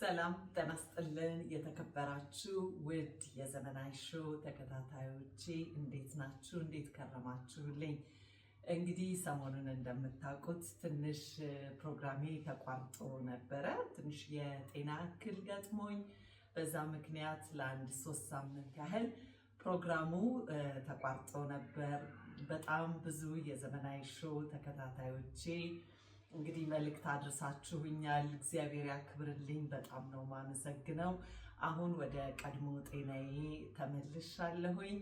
ሰላም ጤና ይስጥልን። የተከበራችሁ ውድ የዘመናዊ ሾው ተከታታዮቼ እንዴት ናችሁ? እንዴት ከረማችሁልኝ? እንግዲህ ሰሞኑን እንደምታውቁት ትንሽ ፕሮግራሜ ተቋርጦ ነበረ። ትንሽ የጤና እክል ገጥሞኝ በዛ ምክንያት ለአንድ 3 ሳምንት ያህል ፕሮግራሙ ተቋርጦ ነበር። በጣም ብዙ የዘመናዊ ሾው ተከታታዮቼ እንግዲህ መልእክት አድርሳችሁኛል። እግዚአብሔር ያክብርልኝ። በጣም ነው ማመሰግነው። አሁን ወደ ቀድሞ ጤናዬ ተመልሻለሁኝ።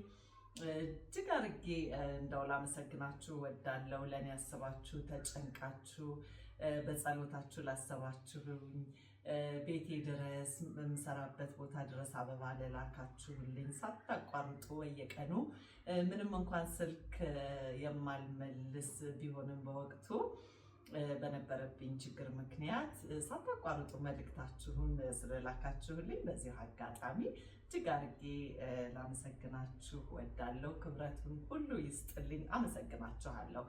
እጅግ አድርጌ እንደው ላመሰግናችሁ ወዳለው ለእኔ ያሰባችሁ ተጨንቃችሁ በጸሎታችሁ ላሰባችሁኝ ቤቴ ድረስ በምሰራበት ቦታ ድረስ አበባ ለላካችሁልኝ ሳታቋርጡ በየቀኑ ምንም እንኳን ስልክ የማልመልስ ቢሆንም በወቅቱ በነበረብኝ ችግር ምክንያት ሳታቋርጡ መልእክታችሁን ስለላካችሁልኝ በዚህ አጋጣሚ እጅግ አድርጌ ላመሰግናችሁ ወዳለሁ። ክብረቱን ሁሉ ይስጥልኝ። አመሰግናችኋለሁ።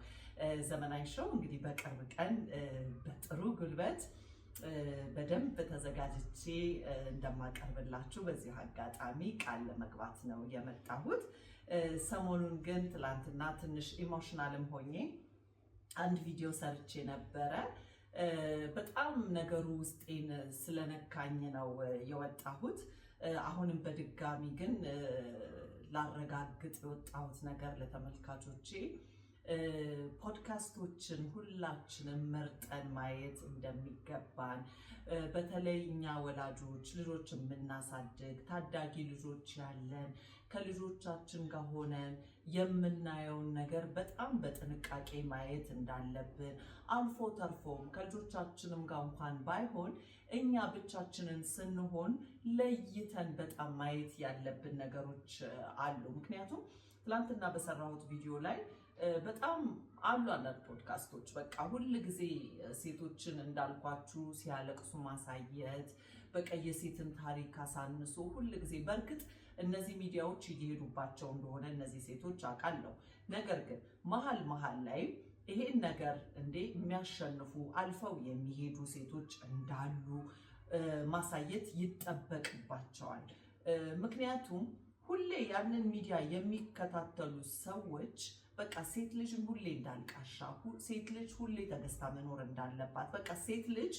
ዘመናዊ ሾው እንግዲህ በቅርብ ቀን በጥሩ ጉልበት በደንብ ተዘጋጅቼ እንደማቀርብላችሁ በዚህ አጋጣሚ ቃል ለመግባት ነው የመጣሁት። ሰሞኑን ግን ትላንትና ትንሽ ኢሞሽናልም ሆኜ አንድ ቪዲዮ ሰርቼ ነበረ። በጣም ነገሩ ውስጤን ስለነካኝ ነው የወጣሁት። አሁንም በድጋሚ ግን ላረጋግጥ የወጣሁት ነገር ለተመልካቾቼ ፖድካስቶችን ሁላችንም መርጠን ማየት እንደሚገባን፣ በተለይ እኛ ወላጆች ልጆች የምናሳድግ ታዳጊ ልጆች ያለን ከልጆቻችን ጋር ሆነን የምናየውን ነገር በጣም በጥንቃቄ ማየት እንዳለብን፣ አልፎ ተርፎም ከልጆቻችንም ጋር እንኳን ባይሆን እኛ ብቻችንን ስንሆን ለይተን በጣም ማየት ያለብን ነገሮች አሉ። ምክንያቱም ትላንትና በሰራሁት ቪዲዮ ላይ በጣም አሉ አንዳንድ ፖድካስቶች በቃ ሁል ጊዜ ሴቶችን እንዳልኳችሁ ሲያለቅሱ ማሳየት፣ በቃ የሴትን ታሪክ አሳንሶ ሁል ጊዜ በእርግጥ እነዚህ ሚዲያዎች እየሄዱባቸው እንደሆነ እነዚህ ሴቶች አውቃለሁ። ነገር ግን መሀል ላይ ይሄን ነገር የሚያሸንፉ አልፈው የሚሄዱ ሴቶች እንዳሉ ማሳየት ይጠበቅባቸዋል። ምክንያቱም ሁሌ ያንን ሚዲያ የሚከታተሉ ሰዎች በቃ ሴት ልጅን ሁሌ እንዳልቃሻ፣ ሴት ልጅ ሁሌ ተገዝታ መኖር እንዳለባት፣ በቃ ሴት ልጅ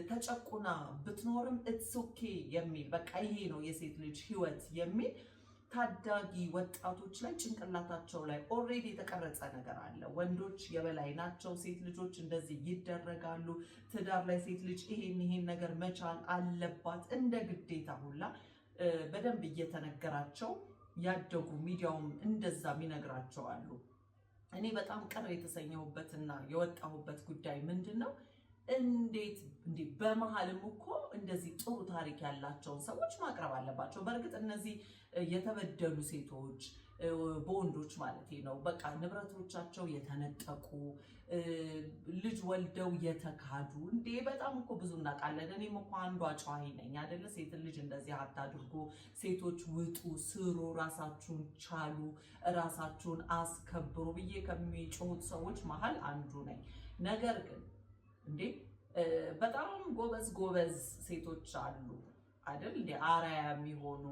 ተጨቁና ብትኖርም ኢትስ ኦኬ የሚል በቃ ይሄ ነው የሴት ልጅ ሕይወት የሚል ታዳጊ ወጣቶች ላይ ጭንቅላታቸው ላይ ኦልሬዲ የተቀረጸ ነገር አለ። ወንዶች የበላይ ናቸው፣ ሴት ልጆች እንደዚህ ይደረጋሉ፣ ትዳር ላይ ሴት ልጅ ይሄን ነገር መቻል አለባት እንደ ግዴታ ሁላ በደንብ እየተነገራቸው ያደጉ ሚዲያውም እንደዛ የሚነግራቸው አሉ። እኔ በጣም ቅር የተሰኘሁበትና የወጣሁበት ጉዳይ ምንድን ነው? እንዴት በመሀልም እኮ እንደዚህ ጥሩ ታሪክ ያላቸውን ሰዎች ማቅረብ አለባቸው። በእርግጥ እነዚህ የተበደሉ ሴቶች በወንዶች ማለት ነው በቃ ንብረቶቻቸው የተነጠቁ ልጅ ወልደው የተካዱ በጣም እኮ ብዙ እናውቃለን። እኔም እኮ አንዷ ጨዋሂ ነኝ አይደለ? ሴት ልጅ እንደዚህ አታድርጉ፣ ሴቶች ውጡ፣ ስሩ፣ ራሳችሁን ቻሉ፣ ራሳችሁን አስከብሩ ብዬ ከሚጮሁት ሰዎች መሀል አንዱ ነኝ። ነገር ግን በጣም ጎበዝ ሴቶች አሉ አይደል? አርአያ የሚሆኑ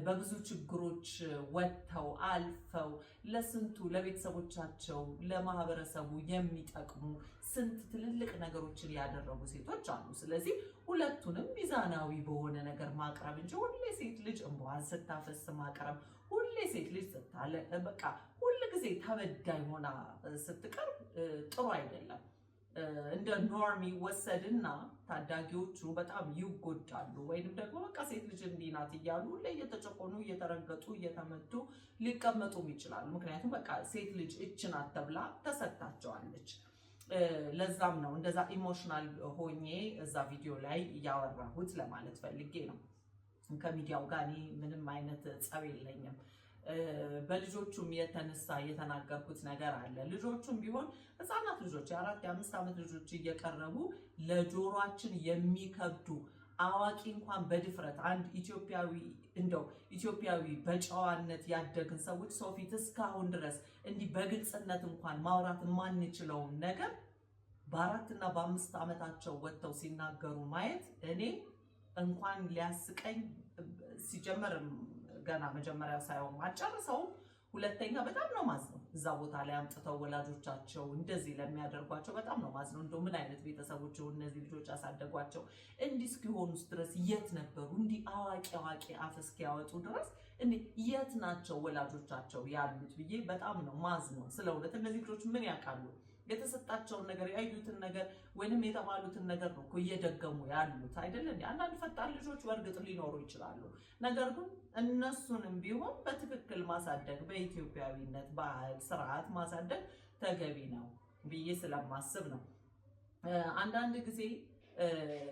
በብዙ ችግሮች ወጥተው አልፈው ለስንቱ ለቤተሰቦቻቸው ለማህበረሰቡ የሚጠቅሙ ስንት ትልልቅ ነገሮችን ያደረጉ ሴቶች አሉ። ስለዚህ ሁለቱንም ሚዛናዊ በሆነ ነገር ማቅረብ እንጂ ሁሌ ሴት ልጅ እንባዋን ስታፈስ ማቅረብ፣ ሁሌ ሴት ልጅ በቃ ሁል ጊዜ ተበዳይ ሆና ስትቀርብ ጥሩ አይደለም። እንደ ኖርም ይወሰድና ታዳጊዎቹ በጣም ይጎዳሉ። ወይንም ደግሞ በቃ ሴት ልጅ እንዲህ ናት እያሉ እየተጨቆኑ እየተረገጡ እየተመቱ ሊቀመጡም ይችላሉ። ምክንያቱም በቃ ሴት ልጅ እች ናት ተብላ ተሰጥታቸዋለች። ለዛም ነው እንደዛ ኢሞሽናል ሆኜ እዛ ቪዲዮ ላይ እያወራሁት ለማለት ፈልጌ ነው። ከሚዲያው ጋር እኔ ምንም አይነት ጸብ የለኝም። በልጆቹም የተነሳ የተናገርኩት ነገር አለ። ልጆቹም ቢሆን ህፃናት ልጆች የ4 የ5 ዓመት ልጆች እየቀረቡ ለጆሮአችን የሚከብዱ አዋቂ እንኳን በድፍረት አንድ ኢትዮጵያዊ በጨዋነት ያደግን ሰዎች ሰው ፊት እስካሁን ድረስ እንዲህ በግልጽነት እንኳን ማውራት የማንችለውን ነገር በ4 እና በ5 ዓመታቸው ወጥተው ሲናገሩ ማየት እኔ እንኳን ሊያስቀኝ ሲጀመር ገና መጀመሪያው ሳይሆን አልጨርሰውም። ሁለተኛ በጣም ነው ማዝነው። እዛ ቦታ ላይ አምጥተው ወላጆቻቸው እንደዚህ ለሚያደርጓቸው በጣም ነው ማዝነው። እንደው ምን አይነት ቤተሰቦች እነዚህ ልጆች ያሳደጓቸው እንዲህ እስኪሆኑስ ድረስ የት ነበሩ? እንዲህ አዋቂ አፍ እስኪያወጡ ድረስ እንዴ የት ናቸው ወላጆቻቸው ያሉት ብዬ በጣም ነው ማዝነው። ስለ እውነት እነዚህ ልጆች ምን ያውቃሉ? የተሰጣቸውን ነገር ያዩትን ነገር ወይንም የተባሉትን ነገር ነው እኮ እየደገሙ ያሉት አይደል እንዴ? አንዳንድ ፈጣን ልጆች በእርግጥ ሊኖሩ ይችላሉ። ነገር ግን እነሱንም ቢሆን በትክክል ማሳደግ፣ በኢትዮጵያዊነት ባህል ስርዓት ማሳደግ ተገቢ ነው ብዬ ስለማስብ ነው። አንዳንድ ጊዜ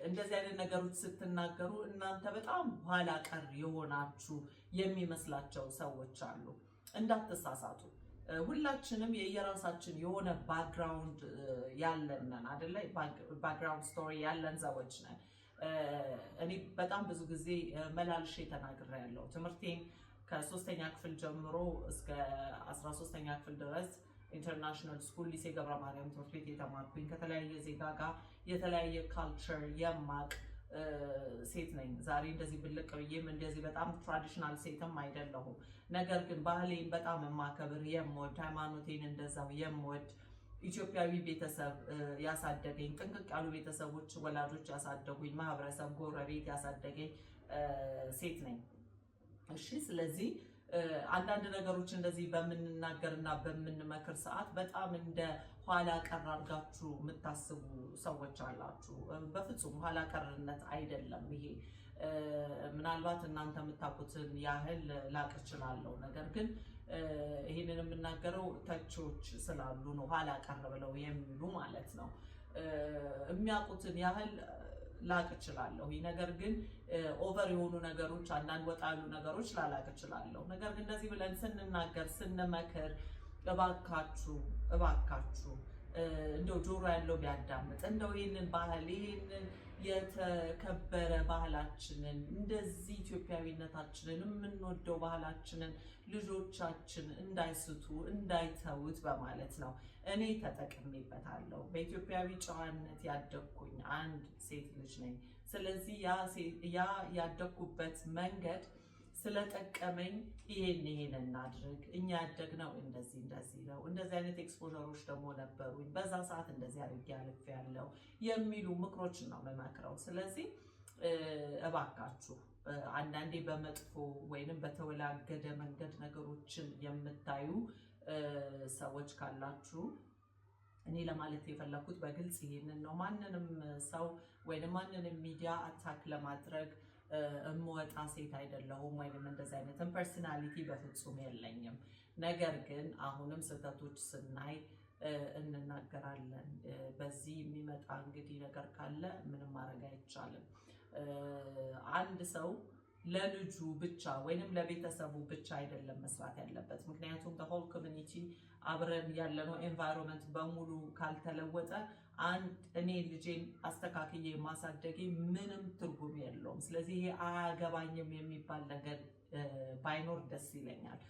እንደዚህ አይነት ነገሮች ስትናገሩ እናንተ በጣም ኋላ ቀር የሆናችሁ የሚመስላቸው ሰዎች አሉ። እንዳትሳሳቱ። ሁላችንም የየራሳችን የሆነ ባክግራውንድ ያለን ነን አይደለ? ባክግራውንድ ስቶሪ ያለን ሰዎች ነን። እኔ በጣም ብዙ ጊዜ መላልሼ ተናግሬያለሁ። ትምህርቴን ከ3ኛ ክፍል ጀምሮ እስከ 13ኛ ክፍል ድረስ ኢንተርናሽናል ስኩል ሊሴ ገብረ ማርያም ትምህርት ቤት የተማርኩኝ ከተለያየ ዜጋ ጋር የተለያየ ካልቸር የማቅ ሴት ነኝ። ዛሬ እንደዚህ ብልቅ ብዬም እንደዚህ በጣም ትራዲሽናል ሴትም አይደለሁም። ነገር ግን ባህሌን በጣም የማከብር የምወድ፣ ሃይማኖቴን እንደዛው የምወድ ኢትዮጵያዊ ቤተሰብ ያሳደገኝ፣ ጥንቅቅ ያሉ ቤተሰቦች ወላጆች ያሳደጉኝ፣ ማህበረሰብ ጎረቤት ያሳደገኝ ሴት ነኝ። እሺ፣ ስለዚህ አንዳንድ ነገሮች እንደዚህ በምንናገርና በምንመክር ሰዓት በጣም እንደ ኋላ ቀር አድርጋችሁ የምታስቡ ሰዎች አላችሁ። በፍጹም ኋላ ቀርነት አይደለም ይሄ። ምናልባት እናንተ የምታውቁትን ያህል ላቅ እችላለሁ። ነገር ግን ይህንን የምናገረው ተቺዎች ስላሉ ነው፣ ኋላ ቀር ብለው የሚሉ ማለት ነው። የሚያውቁትን ያህል ላቅ እችላለሁ። ነገር ግን ኦቨር የሆኑ ነገሮች፣ አንዳንድ ወጣ ያሉ ነገሮች ላላቅ እችላለሁ። ነገር ግን እንደዚህ ብለን ስንናገር ስንመክር እባካችሁ እንደው ጆሮ ያለው ቢያዳምጥ፣ እንደው ይህንን ባህል ይህንን የተከበረ ባህላችንን እንደዚህ ኢትዮጵያዊነታችንን የምንወደው ባህላችንን ልጆቻችን እንዳይስቱ እንዳይተውት በማለት ነው። እኔ ተጠቅሜበታለሁ። በኢትዮጵያዊ ጨዋነት ያደግኩኝ አንድ ሴት ልጅ ነኝ። ስለዚህ ያ ያደግኩበት መንገድ ስለጠቀመኝ ይሄን እናድርግ፣ እኛ ያደግነው እንደዚህ ነው፣ እንደዚህ አይነት ኤክስፖዠሮች ደግሞ ነበሩኝ፣ በዛ ሰዓት እንደዚህ አድርጌ አልፌያለሁ የሚሉ ምክሮችን ነው የምመክረው። ስለዚህ እባካችሁ አንዳንዴ በመጥፎ ወይንም በተወላገደ መንገድ ነገሮችን የምታዩ ሰዎች ካላችሁ እኔ ለማለት የፈለኩት በግልጽ ይሄንን ነው። ማንንም ሰው ወይንም ማንንም ሚዲያ አታክ ለማድረግ እምወጣ ሴት አይደለሁም፣ ወይንም እንደዚህ አይነትን ፐርሰናሊቲ በፍጹም የለኝም። ነገር ግን አሁንም ስህተቶች ስናይ እንናገራለን። በዚህ የሚመጣ እንግዲህ ነገር ካለ ምንም ማድረግ አይቻልም። አንድ ሰው ለልጁ ብቻ ወይንም ለቤተሰቡ ብቻ አይደለም መስራት ያለበት። ምክንያቱም ከሆል ኮሚኒቲ አብረን ያለነው ኤንቫይሮንመንት በሙሉ ካልተለወጠ እኔ ልጄን አስተካክዬ ማሳደጌ ምንም ትርጉም የለውም። ስለዚህ ይሄ አያገባኝም የሚባል ነገር ባይኖር ደስ ይለኛል።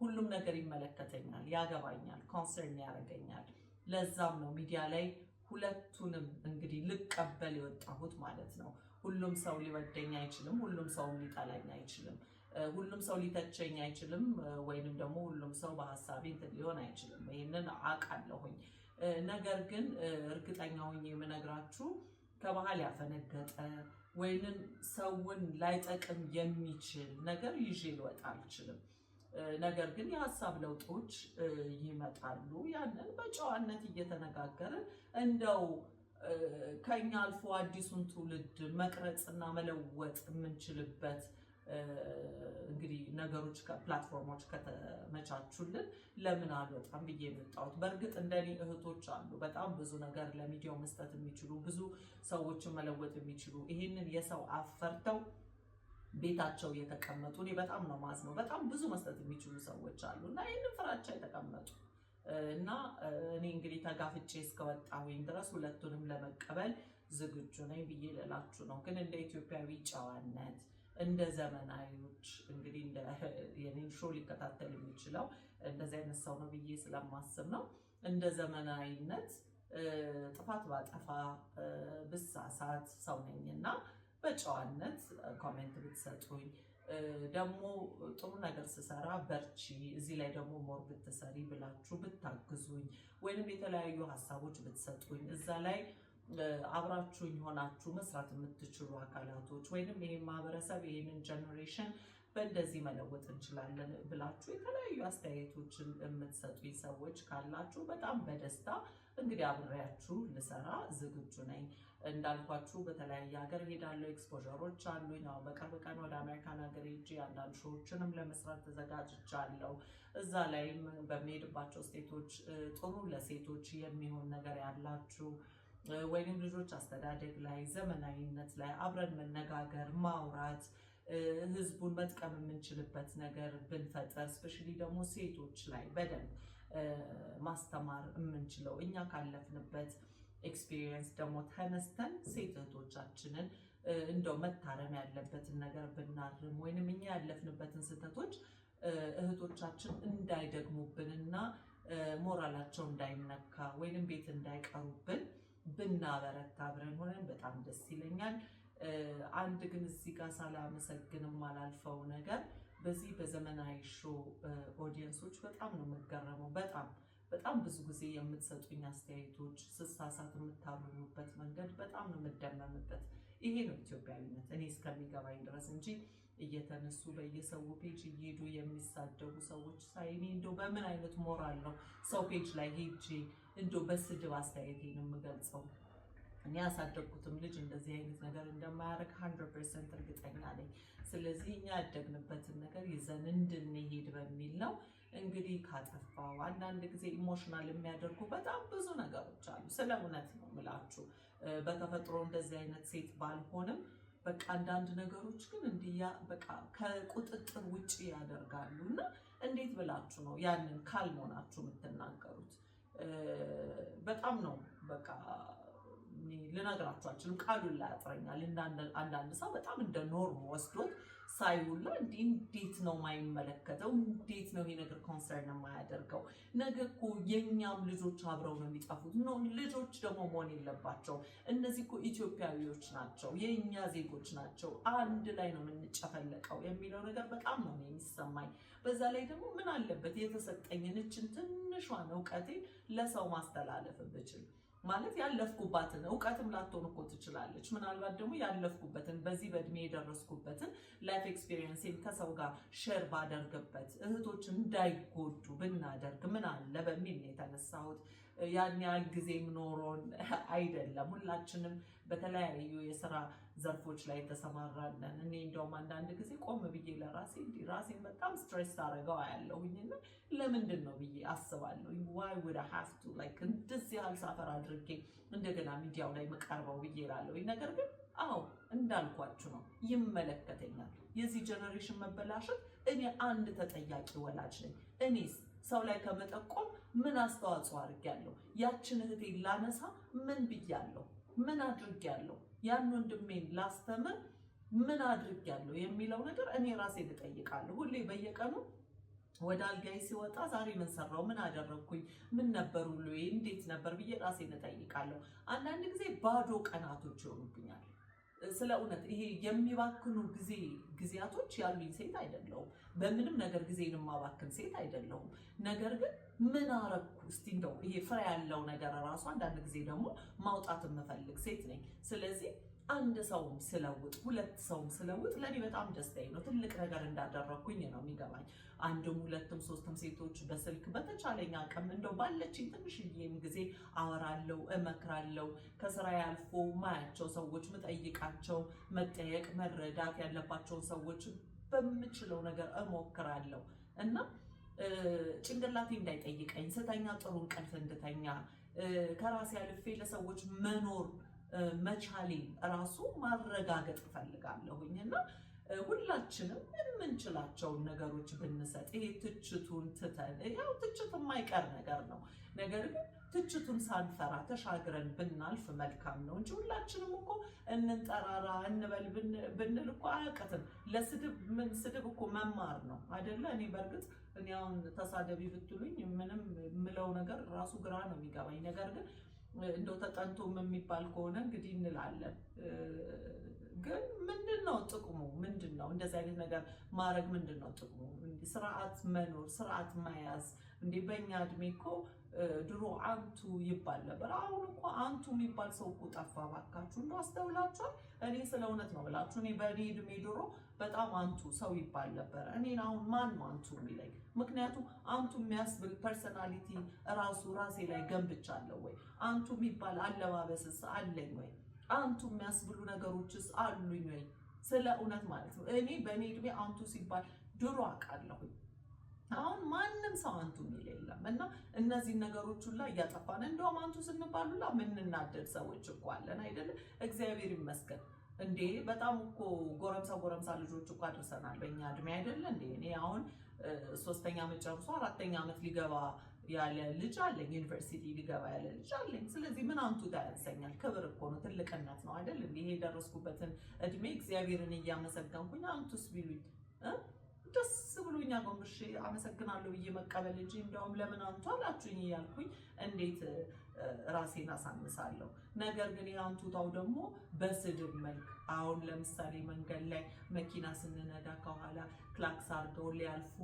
ሁሉም ነገር ይመለከተኛል፣ ያገባኛል፣ ኮንሰርን ያደርገኛል። ለዛም ነው ሚዲያ ላይ ሁለቱንም እንግዲህ ልቀበል የወጣሁት ማለት ነው። ሁሉም ሰው ሊወደኝ አይችልም፣ ሁሉም ሰው ሊጠላኝ አይችልም፣ ሁሉም ሰው ሊተቸኝ አይችልም፣ ወይንም ደግሞ ሁሉም ሰው በሀሳቤ እንትን ሊሆን አይችልም። ይህንን አውቃለሁኝ። ነገር ግን እርግጠኛ ሆኜ የምነግራችሁ ከባህል ያፈነገጠ ወይንም ሰውን ላይጠቅም የሚችል ነገር ይዤ ልወጣ አልችልም። ነገር ግን የሀሳብ ለውጦች ይመጣሉ። ያንን በጨዋነት እየተነጋገርን እንደው ከኛ አልፎ አዲሱን ትውልድ መቅረጽና መለወጥ የምንችልበት እንግዲህ ነገሮች ፕላትፎርሞች ከተመቻቹልን ለምን አልወጣም ብዬ የመጣሁት። በእርግጥ እንደኔ እህቶች አሉ በጣም ብዙ ነገር ለሚዲያው መስጠት የሚችሉ ብዙ ሰዎችን መለወጥ የሚችሉ ይህንን የሰው አፈርተው ቤታቸው የተቀመጡ እኔ በጣም ነው ማዝነው። በጣም ብዙ መስጠት የሚችሉ ሰዎች አሉ እና ይህንን ፍራቻ የተቀመጡ እና እኔ እንግዲህ ተጋፍጬ እስከወጣሁኝ ድረስ ሁለቱንም ለመቀበል ዝግጁ ነኝ ብዬ ልላችሁ ነው። ግን እንደ ኢትዮጵያዊ ጨዋነት እንደ ዘመናዊዎች እንግዲህ የኔን ሾው ሊከታተል የሚችለው እንደዚህ አይነት ሰው ነው ብዬ ስለማስብ ነው። እንደ ዘመናዊነት ጥፋት ባጠፋ ብሳሳት ሰው ነኝና በጨዋነት ኮሜንት ብትሰጡኝ፣ ደግሞ ጥሩ ነገር ስሰራ በርቺ፣ እዚህ ላይ ደግሞ ሞር ብትሰሪ ብላችሁ ብታግዙኝ፣ ወይንም የተለያዩ ሀሳቦች ብትሰጡኝ እዛ ላይ አብራችሁኝ ሆናችሁ መስራት የምትችሉ አካላቶች ወይንም ይሄን ማህበረሰብ ይሄንን ጀነሬሽን በእንደዚህ መለወጥ እንችላለን ብላችሁ የተለያዩ አስተያየቶችን የምትሰጡኝ ሰዎች ካላችሁ በጣም በደስታ እንግዲህ አብሬያችሁ ልሰራ ዝግጁ ነኝ። እንዳልኳችሁ በተለያየ ሀገር ሄዳለሁ፣ ኤክስፖዠሮች አሉኝ። አሁን በቅርብ ቀን ወደ አሜሪካን ሀገር ሄጄ አንዳንድ ሾዎችንም ለመስራት ተዘጋጅቻለሁ። እዛ ላይም በሚሄድባቸው ስቴቶች ጥሩ ለሴቶች የሚሆን ነገር ያላችሁ ወይንም ልጆች አስተዳደግ ላይ ዘመናዊነት ላይ አብረን መነጋገር ማውራት ህዝቡን መጥቀም የምንችልበት ነገር ብንፈጠር ስፔሻሊ ደግሞ ሴቶች ላይ በደንብ ማስተማር የምንችለው እኛ ካለፍንበት ኤክስፒሪየንስ ደግሞ ተነስተን ሴት እህቶቻችንን እንደው መታረም ያለበትን ነገር ብናርም ወይንም እኛ ያለፍንበትን ስህተቶች እህቶቻችን እንዳይደግሙብንና ሞራላቸው እንዳይነካ ወይንም ቤት እንዳይቀሩብን ብናበረታ አብረን ሆነን በጣም ደስ ይለኛል። አንድ ግን እዚህ ጋር ሳላመሰግንም አላልፈው ነገር በዚህ በዘመናዊ ሾው ኦዲየንሶች በጣም ነው የምገረመው። በጣም ብዙ ጊዜ የምትሰጡኝ አስተያየቶች ስሳሳት የምታርሙበት መንገድ በጣም ነው የምደመምበት። ይሄ ነው ኢትዮጵያዊነት እኔ እስከሚገባኝ ድረስ እንጂ እየተነሱ በየሰው ፔጅ እየሄዱ የሚሳደቡ ሰዎች ሳይ እኔ እንደው በምን አይነት ሞራል ነው ሰው ፔጅ ላይ ሄጄ እንደው በስድብ አስተያየቴን የምገልጸው? እኔ ያሳደግኩትም ልጅ እንደዚህ አይነት ነገር እንደማያደርግ 100% እርግጠኛ ነኝ። ስለዚህ እኛ ያደግንበትን ነገር ይዘን እንድንሄድ በሚል ነው። እንግዲህ ካጠፋው አንዳንድ ጊዜ ኢሞሽናል የሚያደርጉ በጣም ብዙ ነገሮች አሉ። ስለ እውነት ነው የምላችሁ። በተፈጥሮ እንደዚህ አይነት ሴት ባልሆንም በቃ አንዳንድ ነገሮች ግን እንዲያ በቃ ከቁጥጥር ውጪ ያደርጋሉ እና እንዴት ብላችሁ ነው ያንን ካልሞናችሁ የምትናገሩት? በጣም ነው በቃ ልነግራችሁ አልችልም። ቃሉን ላይ ያጥረኛል። አንዳንድ ሰው በጣም እንደ ኖርም ወስዶት ሳይውላ እንዴት ነው የማይመለከተው? እንዴት ነው ይሄ ነገር ኮንሰርን የማያደርገው? ነገ እኮ የኛም ልጆች አብረው ነው የሚጠፉት። ነው ልጆች ደግሞ መሆን የለባቸው። እነዚህ እኮ ኢትዮጵያዊዎች ናቸው፣ የኛ ዜጎች ናቸው። አንድ ላይ ነው የምንጨፈለቀው የሚለው ነገር በጣም ነው የሚሰማኝ። በዛ ላይ ደግሞ ምን አለበት የተሰጠኝን እችን ትንሿን እውቀቴ ለሰው ማስተላለፍ ብችል ማለት ያለፍኩባትን እውቀትም ላትሆን እኮ ትችላለች። ምናልባት ደግሞ ያለፍኩበትን በዚህ በእድሜ የደረስኩበትን ላይፍ ኤክስፒሪየንስን ከሰው ጋር ሼር ባደርግበት እህቶች እንዳይጎዱ ብናደርግ ምን አለ በሚል ነው የተነሳሁት። ያን ያህል ጊዜም ኖሮን አይደለም። ሁላችንም በተለያዩ የስራ ዘርፎች ላይ ተሰማራለን። እኔ እንደውም አንዳንድ ጊዜ ቆም ብዬ ለራሴ ራሴን በጣም ስትሬስ አደረገው ያለሁኝና ለምንድን ነው ብዬ አስባለሁ። why would I have to like እንደዚህ ያህል ሳፈር አድርጌ እንደገና ሚዲያው ላይ መቀርበው ብዬ እላለሁኝ። ነገር ግን አዎ እንዳልኳችሁ ነው፣ ይመለከተኛል። የዚህ ጀነሬሽን መበላሸት እኔ አንድ ተጠያቂ ወላጅ ነኝ። እኔስ ሰው ላይ ከመጠቆም ምን አስተዋጽኦ አድርጌያለሁ? ያችን እህቴን ላነሳ ምን ብያለሁ? ምን አድርጌያለሁ? ያን ወንድሜን ላስተምር ምን አድርጌያለሁ የሚለው ነገር እኔ ራሴን እጠይቃለሁ። ሁሌ በየቀኑ ወደ አልጋይ ሲወጣ ዛሬ ምን ሰራው? ምን አደረግኩኝ? ምን ነበር ሁሉ እንዴት ነበር ብዬ ራሴን እጠይቃለሁ። አንዳንድ ጊዜ ባዶ ቀናቶች ይሆኑብኛል። ስለ እውነት ይሄ የሚባክኑ ጊዜያቶች ያሉኝ ሴት አይደለሁም። በምንም ነገር ጊዜን የማባክን ሴት አይደለሁም። ነገር ግን ምን አረኩ እስቲ እንደው ይሄ ፍሬ ያለው ነገር ራሱ አንዳንድ ጊዜ ደግሞ ማውጣት የምፈልግ ሴት ነኝ። ስለዚህ አንድ ሰውም ስለውጥ ሁለት ሰውም ስለውጥ ለኔ በጣም ደስታዬ ነው። ትልቅ ነገር እንዳደረኩኝ ነው የሚገባኝ። አንድም ሁለትም ሶስትም ሴቶች በስልክ በተቻለኝ አቅም እንደው ባለችኝ ትንሽዬም ጊዜ አወራለሁ፣ እመክራለሁ። ከስራ ያልፎ ማያቸው ሰዎች ምጠይቃቸው መጠየቅ መረዳት ያለባቸውን ሰዎች በምችለው ነገር እሞክራለሁ እና ጭንቅላቴ እንዳይጠይቀኝ ስተኛ ጥሩ እንቅልፍ እንድተኛ ከራሴ አልፌ ለሰዎች መኖር መቻሌ ራሱ ማረጋገጥ እፈልጋለሁኝ እና ሁላችንም የምንችላቸውን ነገሮች ብንሰጥ ይሄ ትችቱን ትተን ያው ትችት የማይቀር ነገር ነው። ነገር ግን ትችቱን ሳንፈራ ተሻግረን ብናልፍ መልካም ነው እንጂ ሁላችንም እኮ እንንጠራራ እንበል ብንል እኮ አያውቅትም። ስድብ እኮ መማር ነው አይደለ? እኔ በእርግጥ እኔ አሁን ተሳደቢ ብትሉኝ ምንም የምለው ነገር ራሱ ግራ ነው የሚገባኝ። ነገር ግን እንደው ተጠንቶም የሚባል ከሆነ እንግዲህ እንላለን። ግን ጥቅሙ? ምንድነው? እንደዚህ አይነት ነገር ማድረግ ምንድነው ጥቅሙ? ስርዓት መኖር፣ ስርዓት መያዝ እንዴ! በእኛ እድሜ እኮ ድሮ አንቱ ይባል ነበር። አሁን እኮ አንቱ የሚባል ሰው እኮ ጠፋ። ባካችሁ እንደው አስተውላችኋል? እኔ ስለ እውነት ነው ብላችሁ እኔ በእኔ እድሜ ድሮ በጣም አንቱ ሰው ይባል ነበር። እኔን አሁን ማን ነው አንቱ የሚለኝ? ምክንያቱም አንቱ የሚያስብል ፐርሰናሊቲ ራሴ ላይ ገንብቻለሁ ወይ? አንቱ የሚባል አለባበስስ አለኝ ወይ? አንቱ የሚያስብሉ ነገሮችስ አሉኝ ወይ? ስለ እውነት ማለት ነው። እኔ በእኔ እድሜ አንቱ ሲባል ድሮ አውቃለሁኝ። አሁን ማንም ሰው አንቱ የሚል የለም። እና እነዚህ ነገሮች ሁላ እያጠፋን እንደውም አንቱ ስንባል ሁላ የምንናደድ ሰዎች እኮ አለን አይደለ? እግዚአብሔር ይመስገን እንዴ! በጣም እኮ ጎረምሳ ልጆች እኮ አድርሰናል በእኛ እድሜ አይደለ እንዴ? እኔ አሁን 3ኛ ዓመት ጨርሶ 4ኛ ዓመት ሊገባ ያለ ልጅ አለኝ። ዩኒቨርሲቲ ሊገባ ያለ ልጅ አለኝ። ስለዚህ ምን አንቱ ያንሰኛል? ክብር እኮ ነው፣ ትልቅነት ነው አይደል? እንዴ ይሄ የደረስኩበትን እድሜ እግዚአብሔርን እያመሰገንኩኝ አንቱስ ቢሉኝ ደስ ብሎኛ ጎንብሼ አመሰግናለሁ ብዬ መቀበል እንጂ እንደውም ለምን አንቱ አላችሁኝ እያልኩኝ እንዴት ራሴን አሳንሳለሁ? ነገር ግን የአንቱታው ደግሞ በስድብ መልክ አሁን ለምሳሌ መንገድ ላይ መኪና ስንነዳ ከኋላ ክላክስ አድርገው ሊያልፉ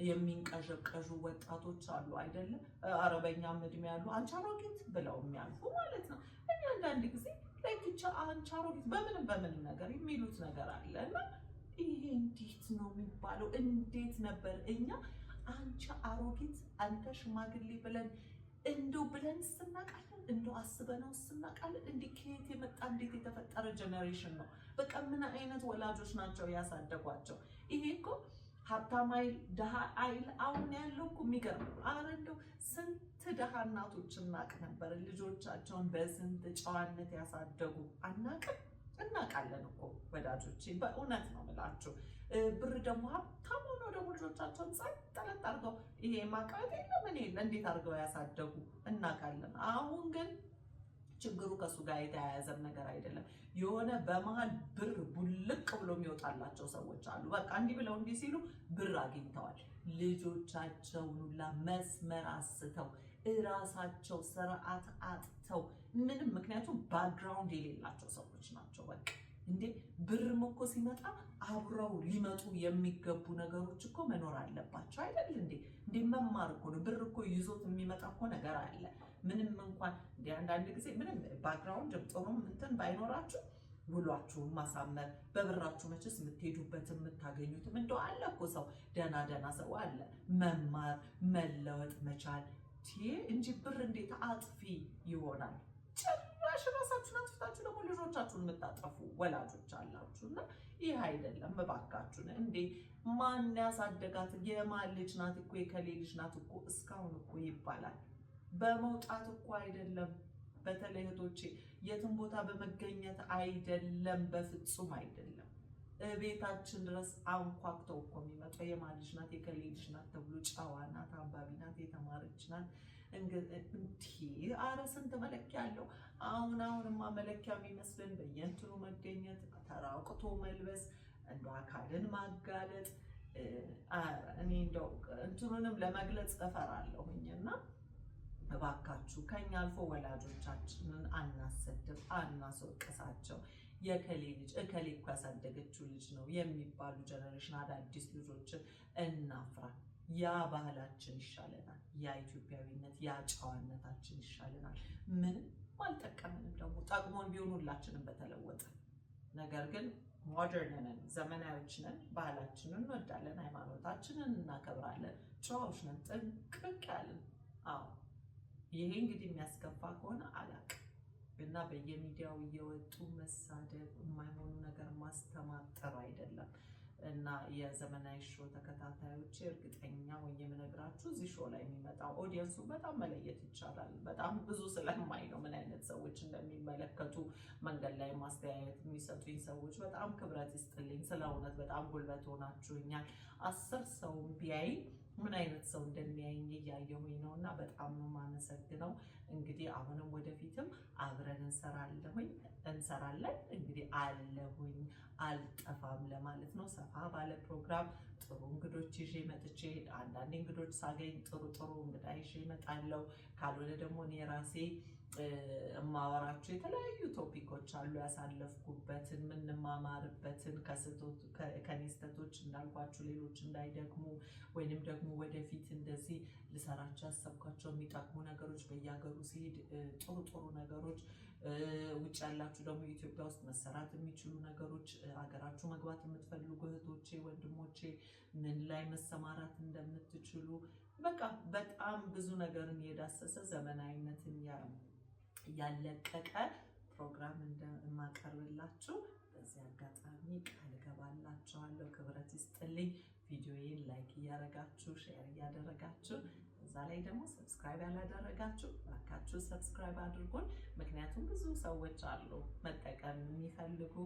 የሚንቀዠቀዡ ወጣቶች አሉ አይደለም? አረበኛም እድሜ ያሉ አንቺ አሮጊት ብለው የሚያልፉ ማለት ነው። እኔ አንዳንድ ጊዜ ለኪቻ አንቺ አሮጊት በምንም ነገር የሚሉት ነገር አለ እና ይሄ እንዴት ነው የሚባለው? እንዴት ነበር እኛ አንቺ አሮጊት አንተ ሽማግሌ ብለን ስናቃለን? እንደው አስበነው ስናቃለን? እንዴ ከየት የመጣ እንዴት የተፈጠረ ጀነሬሽን ነው? በቃ ምን አይነት ወላጆች ናቸው ያሳደጓቸው? ይሄ እኮ ሀብታም አይል ድሃ አይል አሁን ያለው እኮ የሚገርም ነው። አረ እንደው ስንት ድሃ እናቶች እናቅ ነበር ልጆቻቸውን በስንት ጨዋነት ያሳደጉ አናቅም? እናውቃለን እኮ ወዳጆቼ፣ በእውነት ነው የምላችሁ። ብር ደግሞ ሀብታም ሆነው ደግሞ ልጆቻቸውን ጸጥ አድርገው ይሄ ማቃት የለም ምን የለ እንዴት አድርገው ያሳደጉ እናውቃለን። አሁን ግን ችግሩ ከሱ ጋር የተያያዘም ነገር አይደለም። የሆነ በመሀል ብር ቡልቅ ብሎ የሚወጣላቸው ሰዎች አሉ። በቃ እንዲህ ብለው እንዲህ ሲሉ ብር አግኝተዋል። ልጆቻቸውን ሁላ መስመር አስተው እራሳቸው ስርዓት አጥተው ምንም፣ ምክንያቱም ባክግራውንድ የሌላቸው ሰዎች ናቸው። በቃ እንዴ ብርም እኮ ሲመጣ አብረው ሊመጡ የሚገቡ ነገሮች እኮ መኖር አለባቸው አይደል እንዴ? እንዴ መማር እኮ ነው። ብር እኮ ይዞት የሚመጣ እኮ ነገር አለ። ምንም እንኳን እንደ አንዳንድ ጊዜ ምንም ባክግራውንድ ጥሩም እንትን ባይኖራችሁ ውሏችሁን ማሳመር በብራችሁ መቼስ የምትሄዱበትም የምታገኙትም እንደው አለ እኮ ሰው ደህና ሰው አለ። መማር መለወጥ መቻል እንጂ ብር እንዴት አጥፊ ይሆናል? ጭራሽ ራሳችሁን አጥፍታችሁ ደግሞ ልጆቻችሁን የምታጠፉ ወላጆች አላችሁ። እና ይህ አይደለም እባካችሁን። እንዴ ማን ያሳደጋት? የማን ልጅ ናት እኮ የከሌ ልጅ ናት እኮ እስካሁን እኮ ይባላል። በመውጣት እኮ አይደለም። በተለይ እህቶቼ የትም ቦታ በመገኘት አይደለም፣ በፍጹም አይደለም። ቤታችን ድረስ አንኳክተው እኮ የሚመጣው የማን ልጅ ናት የከሌ ልጅ ናት ተብሎ ጨዋ ናት፣ አንባቢ ናት፣ የተማረች ናት። አረ ስንት መለኪያ አለው። አሁንማ መለኪያ የሚመስልን በየእንትኑ መገኘት፣ ተራቁቶ መልበስ፣ እንደ አካልን ማጋለጥ። እኔ እንደው እንትኑንም ለመግለጽ እፈራለሁኝና እባካችሁ ከኛ አልፎ ወላጆቻችንን አናሰድብ፣ አናስወቅሳቸው። የከሌ ልጅ እከሌ እኮ ያሳደገችው ልጅ ነው የሚባሉ ጀነሬሽን አዳዲስ ልጆችን እናፍራ። ያ ባህላችን ይሻለናል። ያ ኢትዮጵያዊነት፣ ያ ጨዋነታችን ይሻለናል። ምንም አልጠቀምንም። ደግሞ ጠቅሞን ቢሆን ሁላችንም በተለወጠ። ነገር ግን ሞደርን ነን፣ ዘመናዊዎች ነን። ባህላችንን እንወዳለን፣ ሃይማኖታችንን እናከብራለን፣ ጨዋዎች ነን፣ ጥንቅቅ ያለን። አዎ ይሄ እንግዲህ የሚያስከፋ ከሆነ አላውቅም እና በየሚዲያው እየወጡ መሳደብ፣ የማይሆኑ ነገር ማስተማር ጥሩ አይደለም። እና የዘመናዊ ሾው ተከታታዮች እርግጠኛ ሆኜ የምነግራችሁ እዚህ ሾው ላይ የሚመጣው ኦዲየንሱ በጣም መለየት ይቻላል። በጣም ብዙ ስለማይ ነው ምን አይነት ሰዎች እንደሚመለከቱ። መንገድ ላይ ማስተያየት የሚሰጡኝ ሰዎች በጣም ክብረት ይስጥልኝ። ስለ እውነት በጣም ጉልበት ሆናችሁኛል። 10 ሰው ቢያይ ምን አይነት ሰው እንደሚያይኝ እያየሁኝ ነው እና በጣም ነው የማመሰግነው። እንግዲህ አሁንም ወደፊትም አብረን እንሰራለን። እንግዲህ አለሁኝ አልጠፋም ለማለት ነው። ሰፋ ባለ ፕሮግራም ጥሩ እንግዶች ይዤ መጥቼ አንዳንድ እንግዶች ሳገኝ ጥሩ እንግዳ ይዤ እመጣለሁ። ካልሆነ ደግሞ እኔ ራሴ እማወራቸው የተለያዩ ቶፒኮች አሉ ያሳለፍኩበትን ምንማማርበትን ከኔ ስህተቶች እንዳልኳችሁ ሌሎች እንዳይደግሙ ወይንም ደግሞ ወደፊት እንደዚህ ልሰራቸው ያሰብኳቸው የሚጠቅሙ ነገሮች በየሀገሩ ሲሄድ ጥሩ ነገሮች ውጭ ያላችሁ ደግሞ ኢትዮጵያ ውስጥ መሰራት የሚችሉ ነገሮች ሀገራችሁ መግባት የምትፈልጉ እህቶቼ ወንድሞቼ ምን ላይ መሰማራት እንደምትችሉ በቃ በጣም ብዙ ነገርን የዳሰሰ ዘመናዊነትን ያለቀቀ ፕሮግራም እንደማቀርብላችሁ በዚህ አጋጣሚ ቃል እገባላችኋለሁ። ክብረት ይስጥልኝ። ቪዲዮዬን ላይክ እያደረጋችሁ ሼር እያደረጋችሁ እዛ ላይ ደግሞ ሰብስክራይብ ያላደረጋችሁ እባካችሁ ሰብስክራይብ አድርጉን። ምክንያቱም ብዙ ሰዎች አሉ መጠቀም የሚፈልጉ